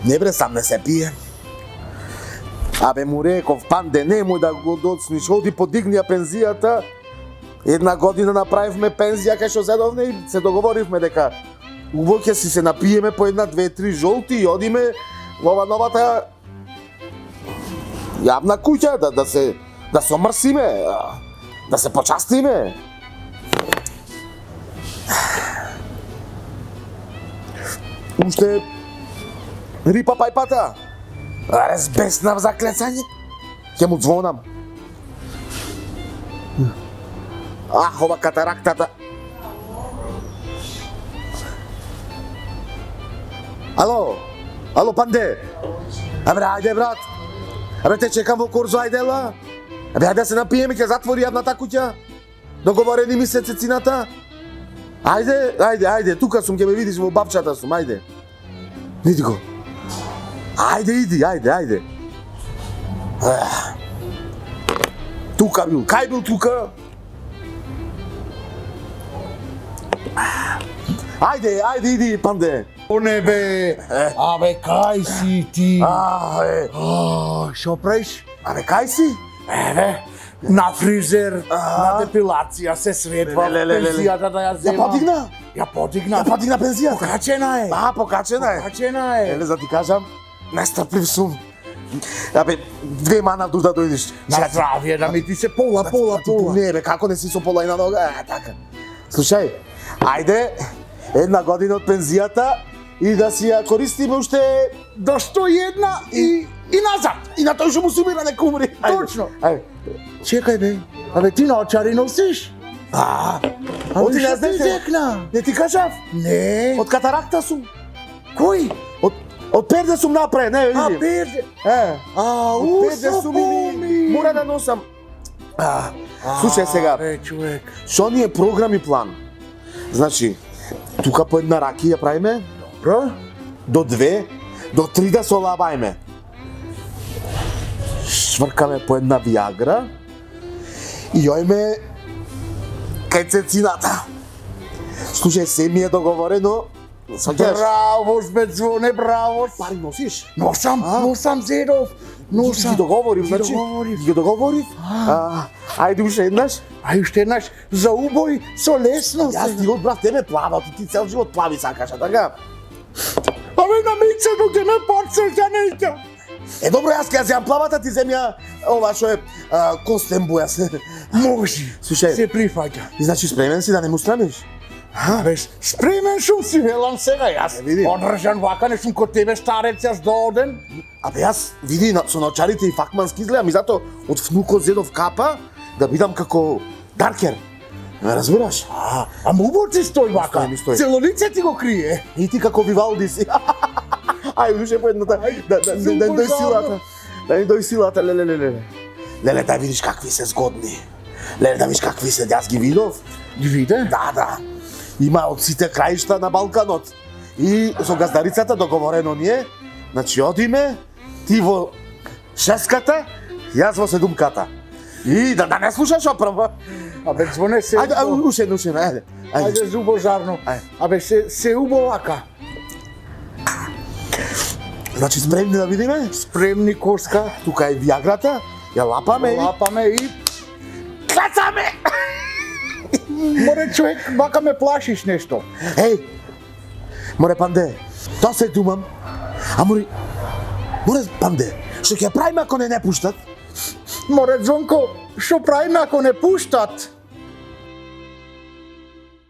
Не бре, сам не се пие. Абе му реков, панде, немој да го доцниш, оди подигни ја пензијата. Една година направивме пензија кај што зедовне и се договоривме дека убаво ќе си се напиеме по една, две, три жолти и одиме во ова новата јавна куќа да се омрсиме, да се почастиме. Уште рипа пајпата. Разбеснав за клецање. Ќе му звонам. Ова катарактата. Ало, панде. Абе, ајде, брат. Абе, те чекам во Корзо, ајде, ела. Абе, ајде да се напиеме, ќе затвори јавната куќа. Договорени ми се цецината. Ајде, тука сум, ќе ме видиш во бабчата сум, ајде. Види го. Ајде, иди, ајде. Тука бил, кај бил тука? Ајде, иди, панде. О не бе, абе кај си ти? Шо правиш? Абе, кај си? Еве, на фризер, на депилација се светва, пензијата да ја зема. Ја подигна пензијата. Покачена е. Покачена е. Еле, за ти кажам, нестрплив сум. Абе, 2 мана душ да дојдеш. На здравје, да ми ти се пола. Не бе, како не си со пола и на нога? Така. Слушај, ајде, една година од пензијата и да си ја користиме уште до 101 и назад. И на тој што му се умира нека умри. Точно. Ајде. Чекај бе, абе ти наочари носиш? Оти не што знаеш ти зекна? Не ти кажав? Не. Од катаракта сум. Кој? Од перде сум направен, не види. Перде. Од перде сум и мора да носам. Слушај сега. Бе, човек. Што ни е програм и план? Значи, тука по една раки ја правиме. Добро. До 2, до 3 да се олабајме. Швркаме по една виагра и јојме кај цецината. Слушај, се ми е договорено. Браво, Звоне, браво. Пари носиш? Носам Зедов. Ги договорив, значи. Ги договорив. Ајде уште еднаш. За убој со лесно се. Јас ти одбрав тебе плавал, ти цел живот плави сакаш, така? Абе на мицето ќе ме подсеќа. Добро, јас ќе ја земам плавата, ти земја ова што е костен бојас. Може. Слушај. Се прифаќа. И значи спремен си да не му страниш? Абе, спремен сум си, велам сега јас. Одржан вака, не сум ко тебе старец јас до оден. Абе јас, види, со научарите и факмански изгледам и зато од внукот Зедов капа да бидам како Даркер. Ме разбираш? Ама убаво ти стои вака. Стои. Цело лице ти го крие. И ти како Вивалди си. Ајде, душе по едната. Да дој силата. Да ни дој силата, леле. Леле, да видиш какви се згодни. Леле, да видиш какви се, јас ги видов. Ги виде? Да. Има од сите краишта на Балканот. И со газдарицата договорено ни е, значи одиме, ти во 6-ката, јас во 7-ката. И да не слушаш оправа. Абе, Звоне се... Ајде, уште, ајде. Ајде, зубо жарно. Абе, се убо вака. Значи, спремни да видиме? Спремни, Коска. Тука е виаграта, ја лапаме и... Клацаме! Море, човек, вака ме плашиш нешто. Море, панде, тоа се думам. Море, панде, што ќе правиме ако не пуштат? Море, Звонко, што правиме ако не пуштат?